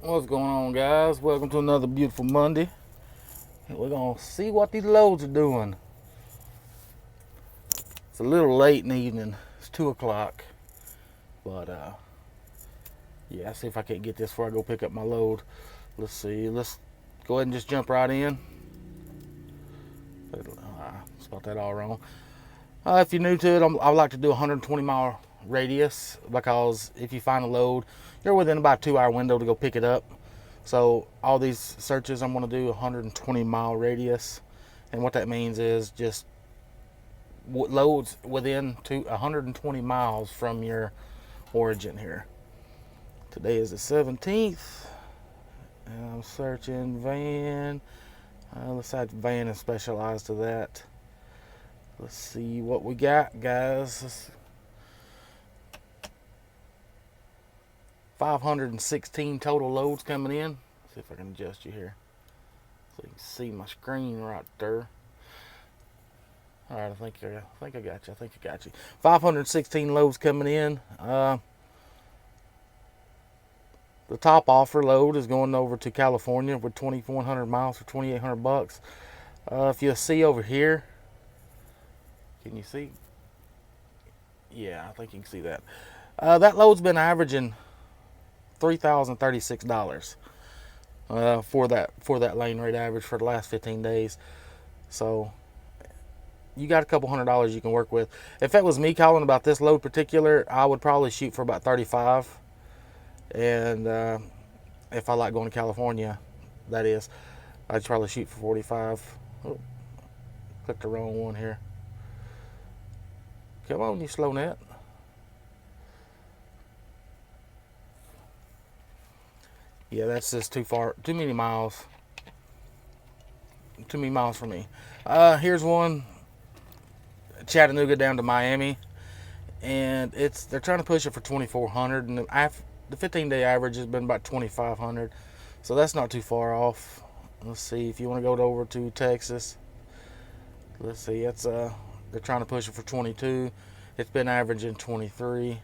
What's going on, guys? Welcome to another beautiful Monday. We're gonna see what these loads are doing. It's a little late in the evening. It's 2 o'clock, but yeah, see if I can't get this before I go pick up my load. Let's see. Let's go ahead and just jump right in. Spelled that all wrong. If you're new to it, I like to do a 120-mile radius because if you find a load, you're within about a 2-hour window to go pick it up. So all these searches, I'm going to do a 120-mile radius, and what that means is just loads within 120 miles from your origin here. Today is the 17th, and I'm searching van. Let's add van and specialize to that. Let's see what we got, guys. 516 total loads coming in. See if I can adjust you here so you can see my screen right there. All right, I think I got you. 516 loads coming in. The top offer load is going over to California with 2,100 miles for $2,800. If you see over here, can you see? Yeah, I think you can see that. That load's been averaging $3,036 for that lane rate average for the last 15 days. So you got a couple $100 you can work with. If that was me calling about this load particular, I would probably shoot for about 35. And if I like going to California, that is, I'd probably shoot for 45. Oh, clicked the wrong one here. Come on, you slow net. Yeah, that's just too far, too many miles for me. Here's one, Chattanooga down to Miami, and they're trying to push it for 2,400, and the 15-day average has been about 2,500, so that's not too far off. Let's see if you want to go over to Texas. Let's see, they're trying to push it for 22. It's been averaging 23.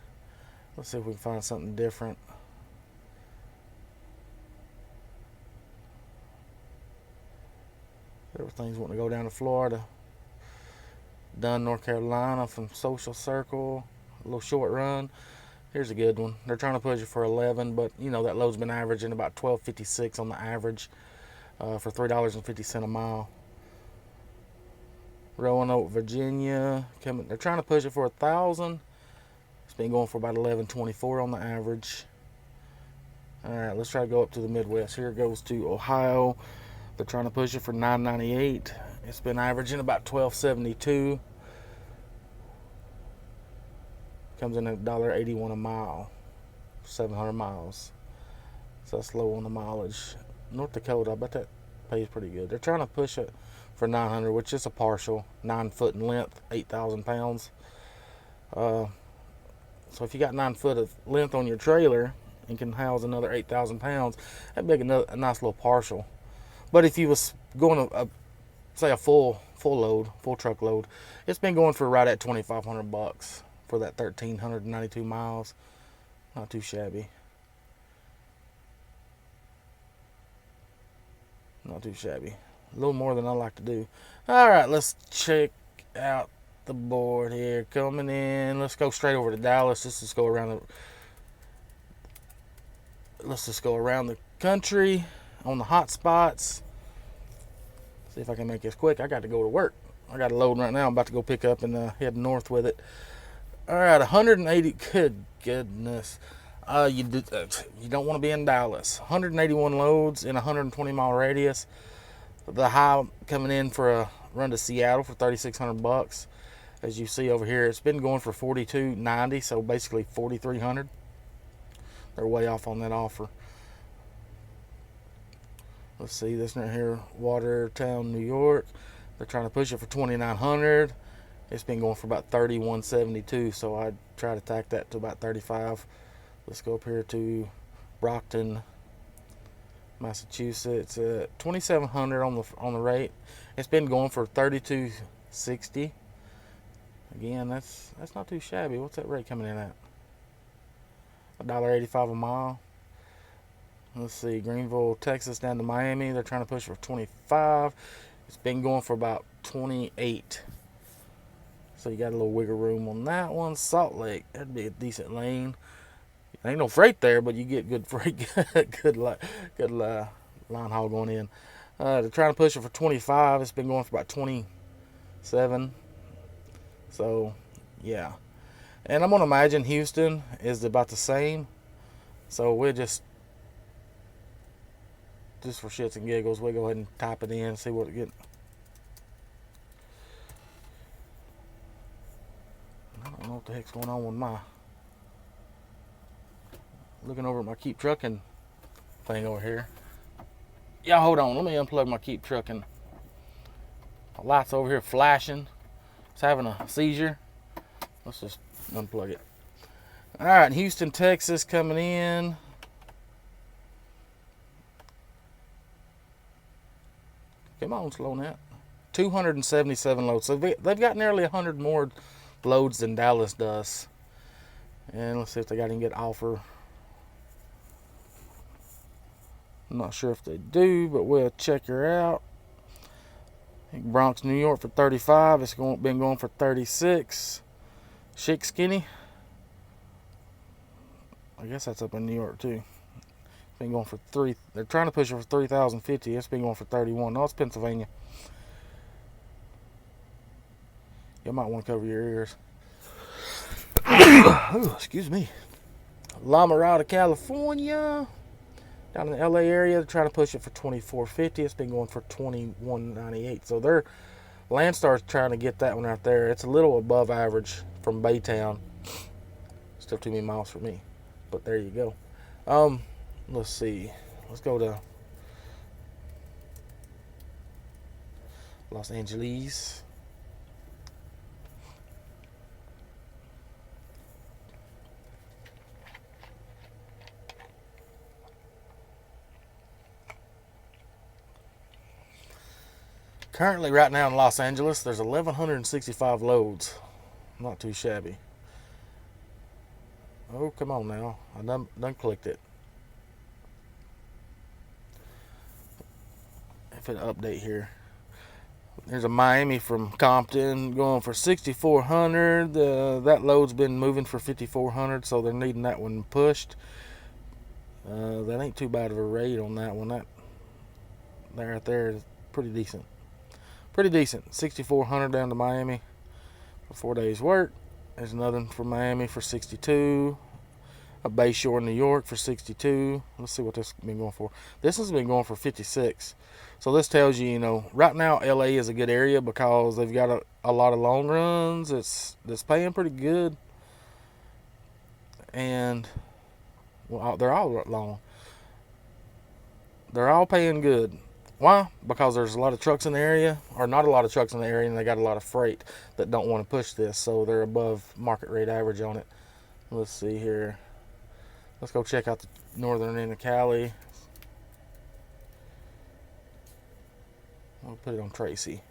Let's see if we can find something different. Everything's wanting to go down to Florida. Done, North Carolina from Social Circle. A little short run. Here's a good one. They're trying to push it for 11, but you know that load's been averaging about $12.56 on the average for $3.50 a mile. Roanoke, Virginia. They're trying to push it for 1,000. It's been going for about $11.24 on the average. All right, let's try to go up to the Midwest. Here it goes to Ohio. They're trying to push it for $9.98. It's been averaging about $12.72. Comes in at $1.81 a mile, 700 miles. So that's low on the mileage. North Dakota, I bet that pays pretty good. They're trying to push it for 900, which is a partial 9 foot in length, 8,000 pounds. So if you got 9 foot of length on your trailer and can house another 8,000 pounds, that'd make a nice little partial. But if you was going to say a full load, full truck load, it's been going for right at $2,500 for that 1,392 miles. Not too shabby. Not too shabby. A little more than I like to do. All right, let's check out the board here. Coming in. Let's go straight over to Dallas. Let's just go around the country on the hot spots. See if I can make this quick. I got to go to work. I got a load right now. I'm about to go pick up and head north with it. All right, 180. Good goodness. You don't want to be in Dallas. 181 loads in a 120-mile radius. The high coming in for a run to Seattle for $3,600. As you see over here, it's been going for $42.90, so basically $4,300. They're way off on that offer. Let's see this right here, Watertown, New York. They're trying to push it for $2,900. It's been going for about $31.72, so I'd try to tack that to about $35. Let's go up here to Brockton, Massachusetts. $2,700 on the rate. It's been going for $32.60. Again, that's not too shabby. What's that rate coming in at? $1.85 a mile. Let's see, Greenville, Texas down to Miami. They're trying to push for 25. It's been going for about 28. So you got a little wiggle room on that one. Salt Lake, that'd be a decent lane. Ain't no freight there, but you get good freight, good line haul going in. They're trying to push it for 25. It's been going for about 27. So, yeah. And I'm going to imagine Houston is about the same. So we'll just for shits and giggles, we'll go ahead and type it in and see what it gets. I don't know what the heck's going on with my... Looking over at my Keep Trucking thing over here. Y'all hold on, let me unplug my Keep Trucking. My light's over here flashing. It's having a seizure. Let's just unplug it. Alright, Houston, Texas coming in. Come on, slow net. 277 loads. So they've got nearly 100 more loads than Dallas does. And let's see if they got any good offer. I'm not sure if they do, but we'll check her out. Bronx, New York for 35. It's been going for 36. Chic Skinny. I guess that's up in New York too. It's been going for 3. They're trying to push it for 3,050. It's been going for 31. No, it's Pennsylvania. You might want to cover your ears. Ooh, excuse me. La Mirada, California. Down in the LA area, they're trying to push it for 2450. It's been going for 2198. So they're Landstar's trying to get that one out there. It's a little above average from Baytown. Still too many miles for me, but there you go. Let's see. Let's go to Los Angeles. Currently, right now in Los Angeles, there's 1,165 loads. Not too shabby. Oh, come on now. I done clicked it. If it update here. There's a Miami from Compton going for 6,400. That load's been moving for 5,400, so they're needing that one pushed. That ain't too bad of a rate on that one. That right there is pretty decent. Pretty decent. 6,400 down to Miami for 4 days work. There's another one for Miami for 62. A Bayshore, New York for 62. Let's see what this has been going for. This has been going for 56. So this tells you, right now LA is a good area because they've got a lot of long runs. It's paying pretty good. And well, they're all long. They're all paying good. Why? Because there's a lot of trucks in the area, or not a lot of trucks in the area, and they got a lot of freight that don't want to push this, so they're above market rate average on it. Let's see here. Let's go check out the northern end of Cali. I'll put it on Tracy.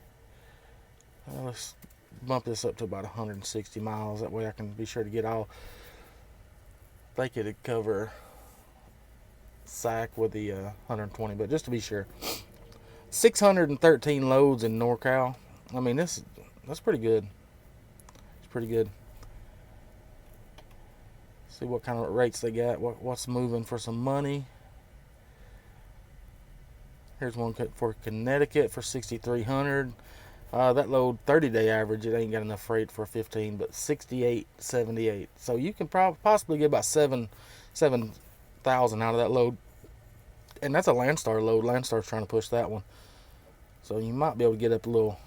Let's bump this up to about 160 miles. That way I can be sure to get all. I think it'd cover SAC with the 120, but just to be sure. 613 loads in NorCal. I mean, that's pretty good. It's pretty good. See what kind of rates they got. What's moving for some money. Here's one for Connecticut for 6,300. That load 30-day average, it ain't got enough freight for 15, but 68.78. So you can possibly get about 7,000 out of that load. And that's a Landstar load. Landstar's trying to push that one. So you might be able to get up a little.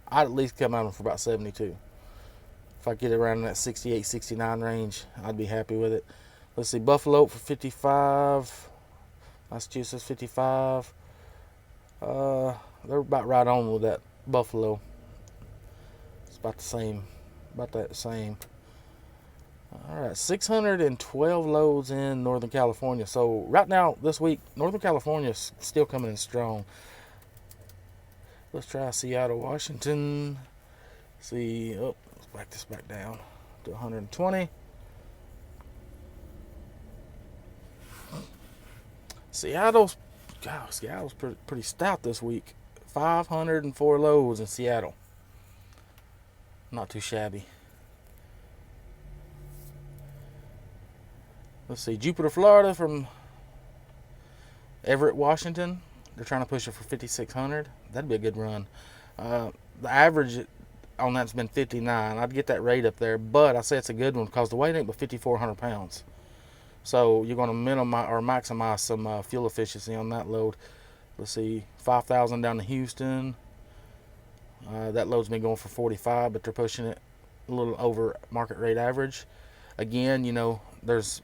I'd at least come out for about 72. If I get around in that 68, 69 range, I'd be happy with it. Let's see, Buffalo for 55. Massachusetts 55. They're about right on with that Buffalo. It's about the same. About that same. All right, 612 loads in Northern California. So right now, this week, Northern California is still coming in strong. Let's try Seattle, Washington. See, let's back this back down to 120. Seattle's pretty stout this week. 504 loads in Seattle. Not too shabby. Let's see, Jupiter, Florida from Everett, Washington. They're trying to push it for 5,600. That'd be a good run. The average on that's been 59. I'd get that rate up there, but I say it's a good one because the weight ain't but 5,400 pounds. So you're going to minimize or maximize some fuel efficiency on that load. Let's see, 5,000 down to Houston. That load's been going for 45, but they're pushing it a little over market rate average. Again, you know, there's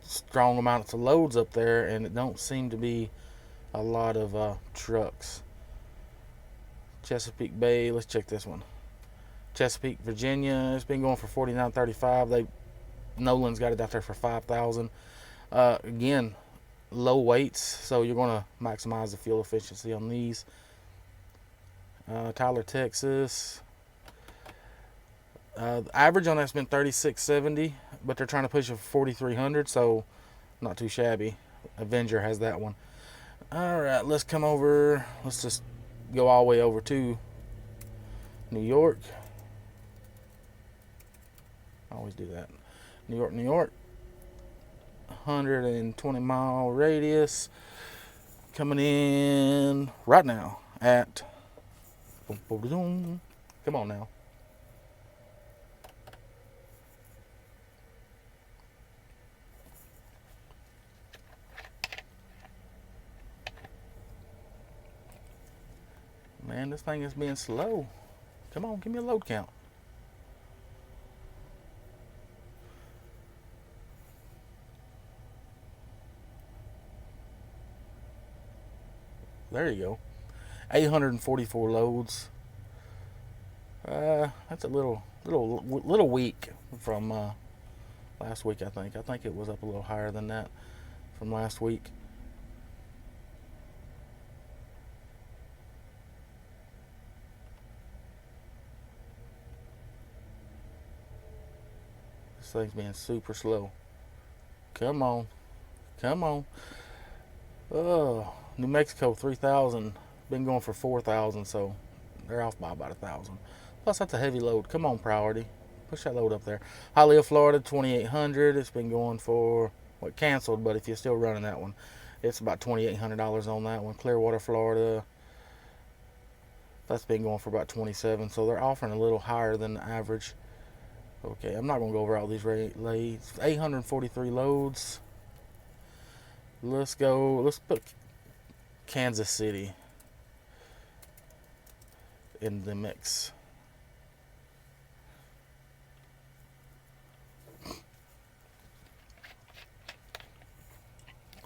strong amounts of loads up there, and it don't seem to be a lot of trucks. Chesapeake Bay, let's check this one. Chesapeake, Virginia, it's been going for 49.35. Nolan's got it out there for 5,000. Again, low weights, so you're going to maximize the fuel efficiency on these. Tyler, Texas. The average on that's been 36.70, but they're trying to push it for 4,300, so not too shabby. Avenger has that one. All right, let's come over. Let's just go all the way over to New York. I always do that. New York, New York. 120 mile radius. Coming in right now at. Come on now. Man, this thing is being slow. Come on, give me a load count. There you go. 844 loads. That's a little weak from last week. I think it was up a little higher than that from last week. This thing's being super slow. Come on, come on. Oh, New Mexico 3,000. Been going for 4,000, so they're off by about 1,000. Plus, that's a heavy load. Come on, priority. Push that load up there. Hialeah, Florida, 2,800. It's been going for, well, canceled, but if you're still running that one, it's about $2,800 on that one. Clearwater, Florida, that's been going for about 27, so they're offering a little higher than the average. Okay, I'm not going to go over all these rates. 843 loads. Let's go. Let's put Kansas City in the mix.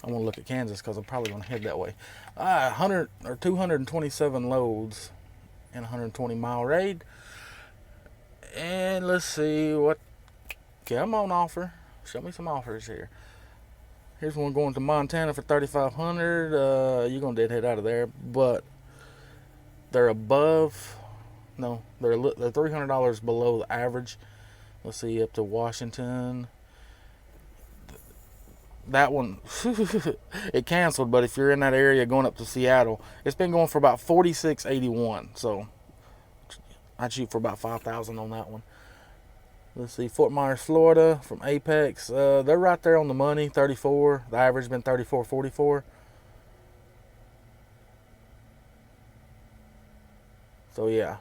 I want to look at Kansas because I'm probably going to head that way. 100 or 227 loads in 120 mile raid. And let's see what. Come on, offer. Show me some offers here. Here's one going to Montana for 3,500. You're gonna deadhead out of there, but they're above. No, they're $300 below the average. Let's see, up to Washington. That one, it canceled. But if you're in that area going up to Seattle, it's been going for about 46.81. So I'd shoot for about 5,000 on that one. Let's see, Fort Myers, Florida, from Apex. They're right there on the money, 34. The average has been 34.44. So, yeah.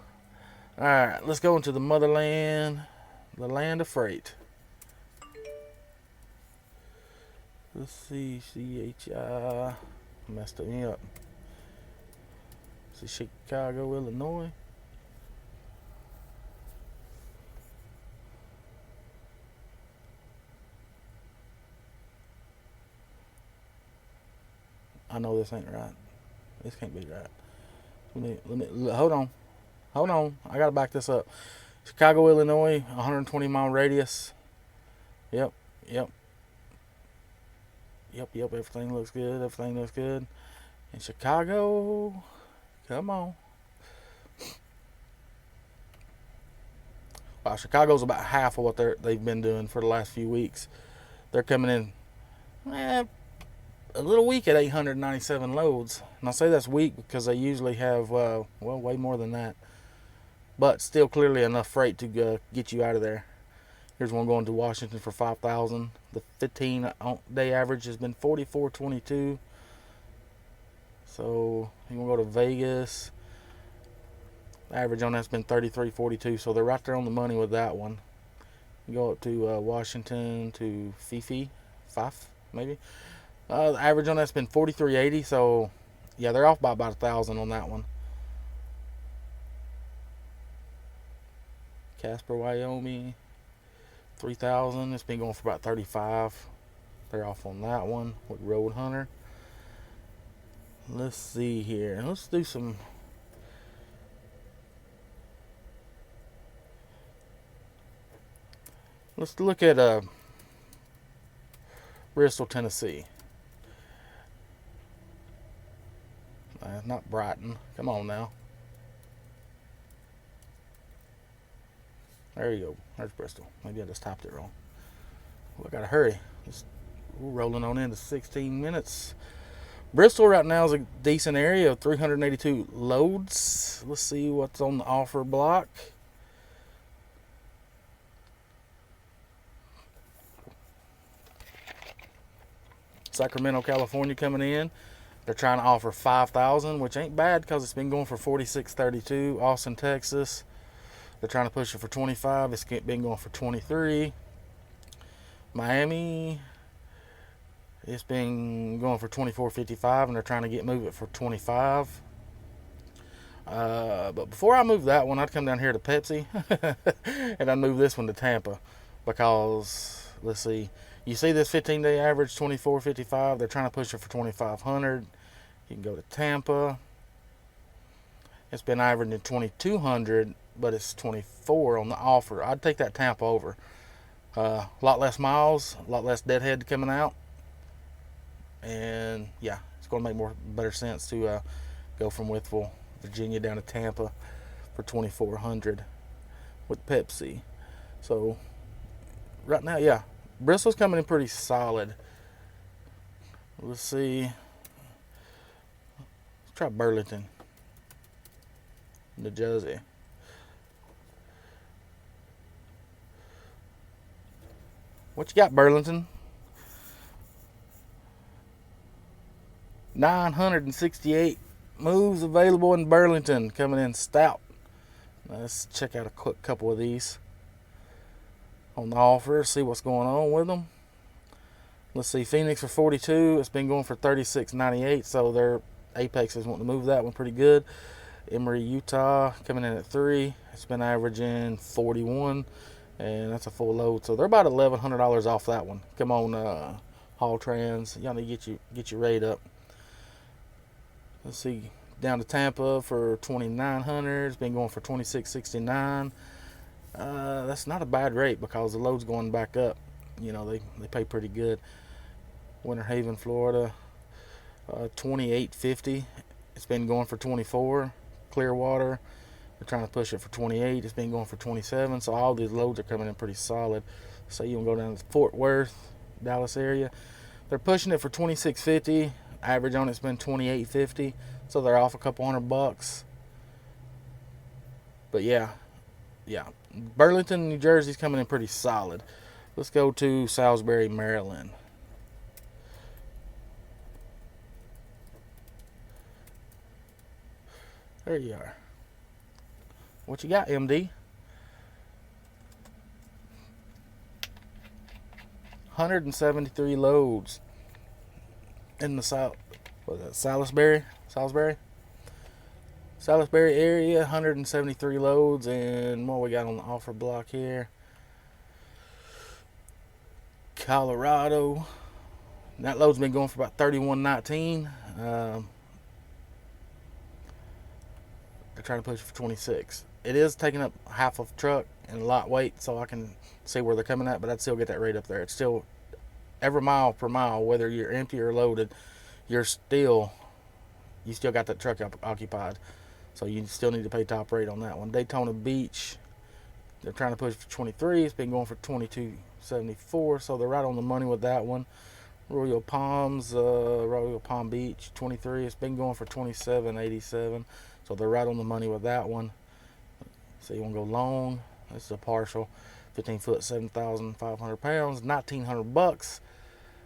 All right, let's go into the motherland, the land of freight. Let's see, CHI, messed me up. Let's see, Chicago, Illinois. I know this ain't right. This can't be right. Let me hold on. I gotta back this up. Chicago, Illinois, 120 mile radius. Yep. Everything looks good. In Chicago, come on. Wow, Chicago's about half of what they've been doing for the last few weeks. They're coming in a little weak at 897 loads. And I say that's weak because they usually have, well, way more than that. But still clearly enough freight to get you out of there. Here's one going to Washington for 5,000. The 15-day average has been 44.22. So you want to go to Vegas. The average on that's been 33.42. So they're right there on the money with that one. You go up to Washington to Fife, maybe. The average on that's been 43.80. So yeah, they're off by about 1,000 on that one. Casper, Wyoming, 3,000. It's been going for about 35. They're off on that one with Road Hunter. Let's see here. Let's do some. Let's look at Bristol, Tennessee. Not Brighton. Come on now. There you go. There's Bristol. Maybe I just typed it wrong. Well, I gotta hurry. We're rolling on into 16 minutes. Bristol right now is a decent area of 382 loads. Let's see what's on the offer block. Sacramento, California coming in. They're trying to offer 5,000, which ain't bad because it's been going for 46.32. Austin, Texas. They're trying to push it for 25. It's been going for 23. Miami, it's been going for 24.55, and they're trying to move it for 25. But before I move that one, I'd come down here to Pepsi, and I'd move this one to Tampa, because let's see. You see this 15-day average 24.55. They're trying to push it for 2,500. You can go to Tampa. It's been averaging 2,200. But it's 24 on the offer. I'd take that Tampa over. A lot less miles, a lot less deadhead coming out, and yeah, it's going to make better sense to go from Withville, Virginia, down to Tampa for 2,400 with Pepsi. So right now, yeah, Bristol's coming in pretty solid. Let's see. Let's try Burlington, New Jersey. What you got, Burlington? 968 moves available in Burlington, coming in stout. Let's check out a quick couple of these on the offer, see what's going on with them. Let's see, Phoenix for 42. It's been going for 36.98, so their Apex is wanting to move that one pretty good. Emory, Utah, coming in at 3. It's been averaging 41. And that's a full load, so they're about $1,100 off that one. Come on, Haul Trans, y'all need to get your rate up. Let's see, down to Tampa for 2,900. It's been going for 26.69. That's not a bad rate because the load's going back up. You know, they pay pretty good. Winter Haven, Florida, 28.50. It's been going for 24. Clearwater, they're trying to push it for 28. It's been going for 27. So all these loads are coming in pretty solid. Say you want to go down to Fort Worth, Dallas area. They're pushing it for 26.50. Average on it's been 28.50. So they're off a couple $100. But yeah. Burlington, New Jersey's coming in pretty solid. Let's go to Salisbury, Maryland. There you are. What you got, MD? 173 loads in the Salisbury area. 173 loads, and what we got on the offer block here? Colorado. That load's been going for about 31.19. They're trying to push it for 26. It is taking up half of the truck and a lot weight, so I can see where they're coming at, but I'd still get that rate up there. It's still every mile per mile, whether you're empty or loaded, you still got that truck occupied. So you still need to pay top rate on that one. Daytona Beach, they're trying to push for 23. It's been going for 22.74, so they're right on the money with that one. Royal Palms, Royal Palm Beach, 23. It's been going for 27.87, so they're right on the money with that one. So you want to go long? This is a partial, 15 foot, 7,500 pounds, 1,900 bucks,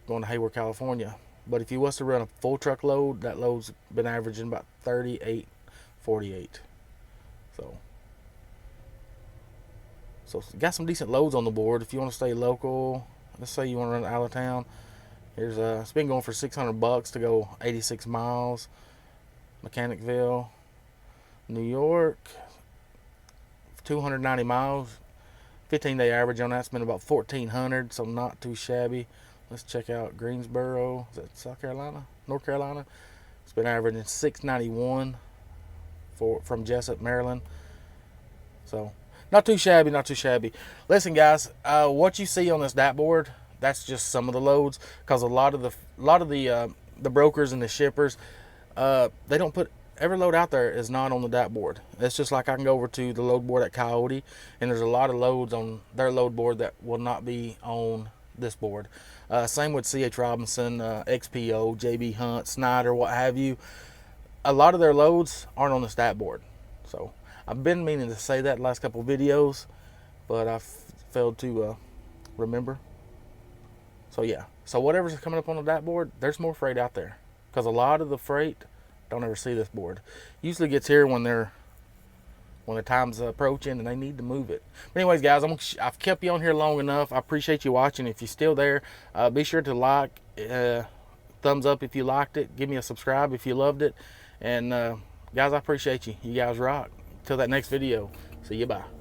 going to Hayward, California. But if you was to run a full truck load, that load's been averaging about 38.48. So got some decent loads on the board. If you want to stay local, let's say you want to run out of town, here's it's been going for 600 bucks to go 86 miles. Mechanicville, New York, 290 miles. 15-day average on that's been about 1,400, so not too shabby. Let's check out Greensboro. Is that South Carolina? North Carolina? It's been averaging 691 from Jessup, Maryland. So not too shabby, not too shabby. Listen, guys, what you see on this dashboard, that's just some of the loads, because a lot of the brokers and the shippers, they don't put every load out there is not on the dashboard. It's just like I can go over to the load board at Coyote, and there's a lot of loads on their load board that will not be on this board. Same with C.H. Robinson, XPO, JB Hunt, Snyder, what have you. A lot of their loads aren't on this dashboard. So I've been meaning to say that last couple videos, but I've failed to remember. So yeah, so whatever's coming up on the dashboard, there's more freight out there, because a lot of the freight don't ever see this board. Usually gets here when the time's approaching and they need to move it. But anyways, guys, I've kept you on here long enough. I appreciate you watching. If you're still there, be sure to like, thumbs up if you liked it. Give me a subscribe if you loved it. And guys, I appreciate you. You guys rock. Till that next video. See you. Bye.